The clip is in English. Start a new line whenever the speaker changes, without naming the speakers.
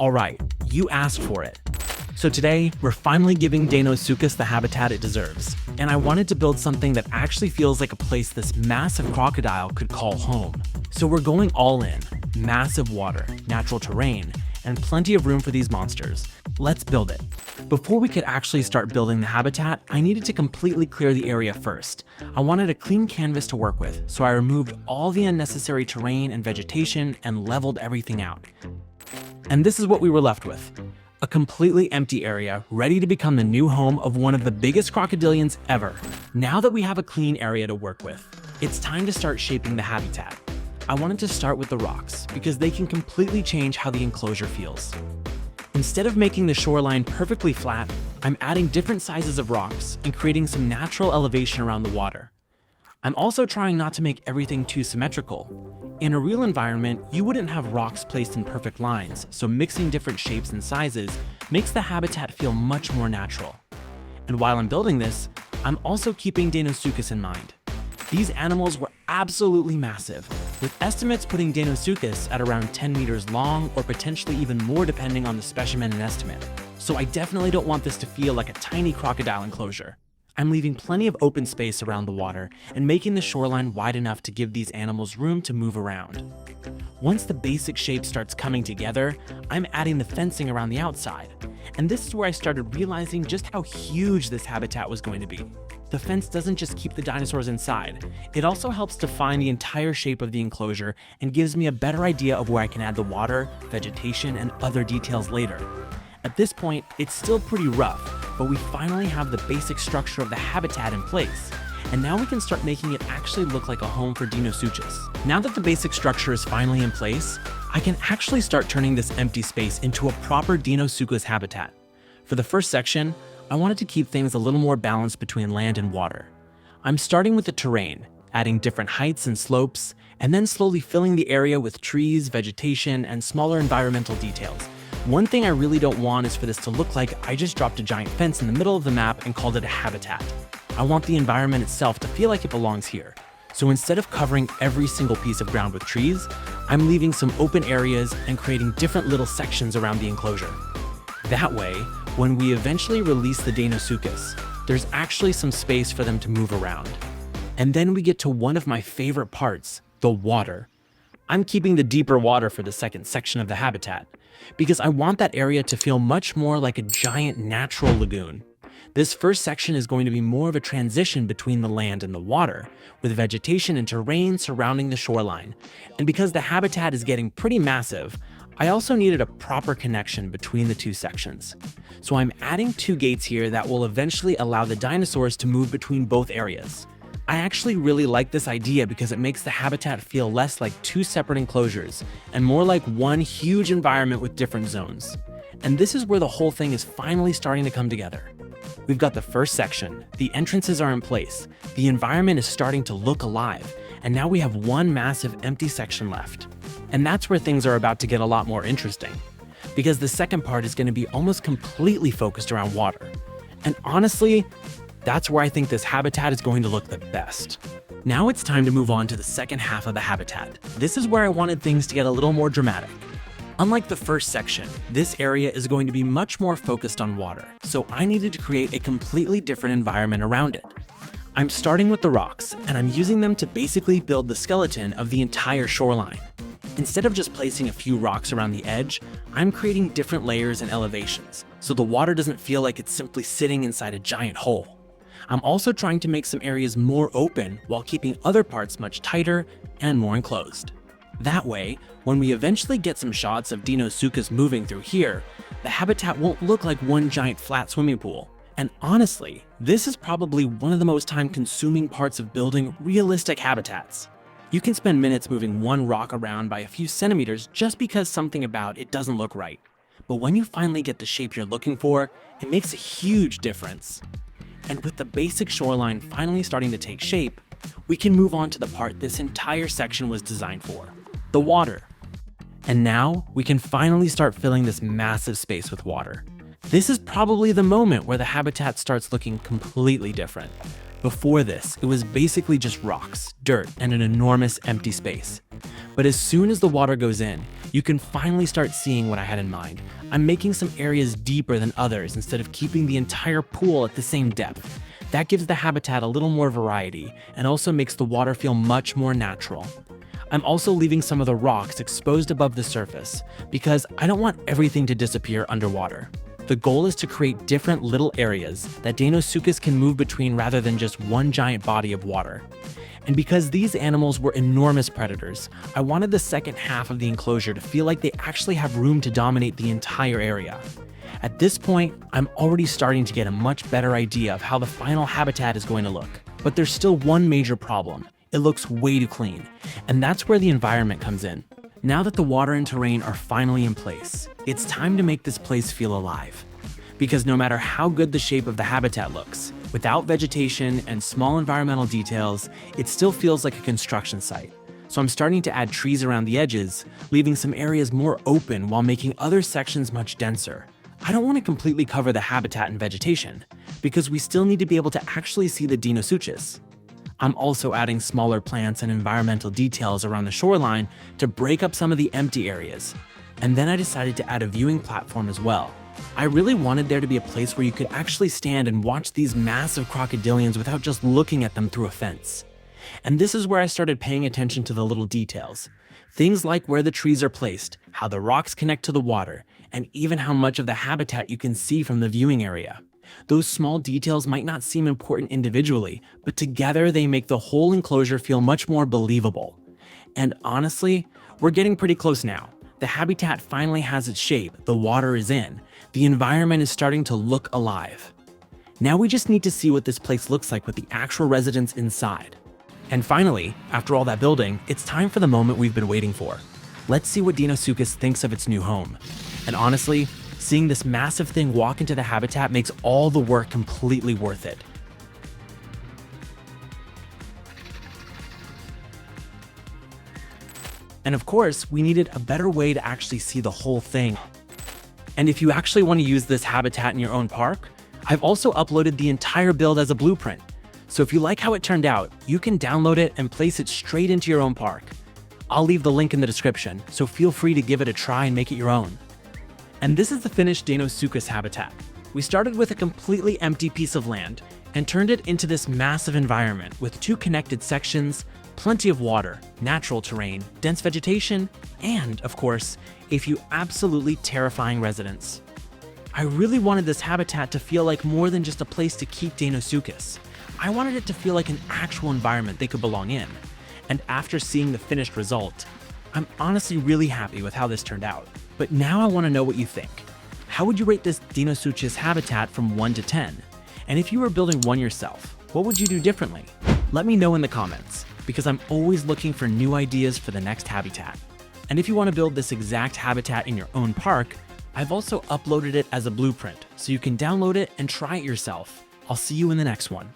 All right, you asked for it. So today, we're finally giving Deinosuchus the habitat it deserves. And I wanted to build something that actually feels like a place this massive crocodile could call home. So we're going all in. Massive water, natural terrain, and plenty of room for these monsters. Let's build it. Before we could actually start building the habitat, I needed to completely clear the area first. I wanted a clean canvas to work with, so I removed all the unnecessary terrain and vegetation and leveled everything out. And this is what we were left with. A completely empty area, ready to become the new home of one of the biggest crocodilians ever. Now that we have a clean area to work with, it's time to start shaping the habitat. I wanted to start with the rocks, because they can completely change how the enclosure feels. Instead of making the shoreline perfectly flat, I'm adding different sizes of rocks and creating some natural elevation around the water. I'm also trying not to make everything too symmetrical. In a real environment, you wouldn't have rocks placed in perfect lines, so mixing different shapes and sizes makes the habitat feel much more natural. And while I'm building this, I'm also keeping Deinosuchus in mind. These animals were absolutely massive, with estimates putting Deinosuchus at around 10 meters long or potentially even more depending on the specimen and estimate. So I definitely don't want this to feel like a tiny crocodile enclosure. I'm leaving plenty of open space around the water and making the shoreline wide enough to give these animals room to move around. Once the basic shape starts coming together, I'm adding the fencing around the outside. And this is where I started realizing just how huge this habitat was going to be. The fence doesn't just keep the dinosaurs inside, it also helps define the entire shape of the enclosure and gives me a better idea of where I can add the water, vegetation, and other details later. At this point, it's still pretty rough, but we finally have the basic structure of the habitat in place. And now we can start making it actually look like a home for Deinosuchus. Now that the basic structure is finally in place, I can actually start turning this empty space into a proper Deinosuchus habitat. For the first section, I wanted to keep things a little more balanced between land and water. I'm starting with the terrain, adding different heights and slopes, and then slowly filling the area with trees, vegetation, and smaller environmental details. One thing I really don't want is for this to look like I just dropped a giant fence in the middle of the map and called it a habitat. I want the environment itself to feel like it belongs here. So instead of covering every single piece of ground with trees, I'm leaving some open areas and creating different little sections around the enclosure. That way, when we eventually release the Deinosuchus, there's actually some space for them to move around. And then we get to one of my favorite parts, the water. I'm keeping the deeper water for the second section of the habitat, because I want that area to feel much more like a giant natural lagoon. This first section is going to be more of a transition between the land and the water, with vegetation and terrain surrounding the shoreline. And because the habitat is getting pretty massive, I also needed a proper connection between the two sections. So I'm adding two gates here that will eventually allow the dinosaurs to move between both areas. I actually really like this idea because it makes the habitat feel less like two separate enclosures and more like one huge environment with different zones. And this is where the whole thing is finally starting to come together. We've got the first section, the entrances are in place, the environment is starting to look alive, and now we have one massive empty section left. And that's where things are about to get a lot more interesting, because the second part is going to be almost completely focused around water. And honestly, that's where I think this habitat is going to look the best. Now it's time to move on to the second half of the habitat. This is where I wanted things to get a little more dramatic. Unlike the first section, this area is going to be much more focused on water, so I needed to create a completely different environment around it. I'm starting with the rocks, and I'm using them to basically build the skeleton of the entire shoreline. Instead of just placing a few rocks around the edge, I'm creating different layers and elevations, so the water doesn't feel like it's simply sitting inside a giant hole. I'm also trying to make some areas more open while keeping other parts much tighter and more enclosed. That way, when we eventually get some shots of Deinosuchus moving through here, the habitat won't look like one giant flat swimming pool. And honestly, this is probably one of the most time-consuming parts of building realistic habitats. You can spend minutes moving one rock around by a few centimeters just because something about it doesn't look right. But when you finally get the shape you're looking for, it makes a huge difference. And with the basic shoreline finally starting to take shape, we can move on to the part this entire section was designed for, the water. And now we can finally start filling this massive space with water. This is probably the moment where the habitat starts looking completely different. Before this, it was basically just rocks, dirt, and an enormous empty space. But as soon as the water goes in, you can finally start seeing what I had in mind. I'm making some areas deeper than others instead of keeping the entire pool at the same depth. That gives the habitat a little more variety and also makes the water feel much more natural. I'm also leaving some of the rocks exposed above the surface because I don't want everything to disappear underwater. The goal is to create different little areas that Deinosuchus can move between rather than just one giant body of water. And because these animals were enormous predators, I wanted the second half of the enclosure to feel like they actually have room to dominate the entire area. At this point, I'm already starting to get a much better idea of how the final habitat is going to look. But there's still one major problem. It looks way too clean. And that's where the environment comes in. Now that the water and terrain are finally in place, it's time to make this place feel alive. Because no matter how good the shape of the habitat looks, without vegetation and small environmental details, it still feels like a construction site. So I'm starting to add trees around the edges, leaving some areas more open while making other sections much denser. I don't want to completely cover the habitat and vegetation, because we still need to be able to actually see the Deinosuchus. I'm also adding smaller plants and environmental details around the shoreline to break up some of the empty areas. And then I decided to add a viewing platform as well. I really wanted there to be a place where you could actually stand and watch these massive crocodilians without just looking at them through a fence. And this is where I started paying attention to the little details. Things like where the trees are placed, how the rocks connect to the water, and even how much of the habitat you can see from the viewing area. Those small details might not seem important individually, but together they make the whole enclosure feel much more believable. And honestly, we're getting pretty close now. The habitat finally has its shape, the water is in, the environment is starting to look alive. Now we just need to see what this place looks like with the actual residents inside. And finally, after all that building, it's time for the moment we've been waiting for. Let's see what Deinosuchus thinks of its new home. And honestly, seeing this massive thing walk into the habitat makes all the work completely worth it. And of course, we needed a better way to actually see the whole thing. And if you actually want to use this habitat in your own park, I've also uploaded the entire build as a blueprint. So if you like how it turned out, you can download it and place it straight into your own park. I'll leave the link in the description, so feel free to give it a try and make it your own. And this is the finished Deinosuchus habitat. We started with a completely empty piece of land and turned it into this massive environment with two connected sections, plenty of water, natural terrain, dense vegetation, and, of course, a few absolutely terrifying residents. I really wanted this habitat to feel like more than just a place to keep Deinosuchus. I wanted it to feel like an actual environment they could belong in. And after seeing the finished result, I'm honestly really happy with how this turned out. But now I want to know what you think. How would you rate this Deinosuchus habitat from 1 to 10? And if you were building one yourself, what would you do differently? Let me know in the comments, because I'm always looking for new ideas for the next habitat. And if you want to build this exact habitat in your own park, I've also uploaded it as a blueprint, so you can download it and try it yourself. I'll see you in the next one.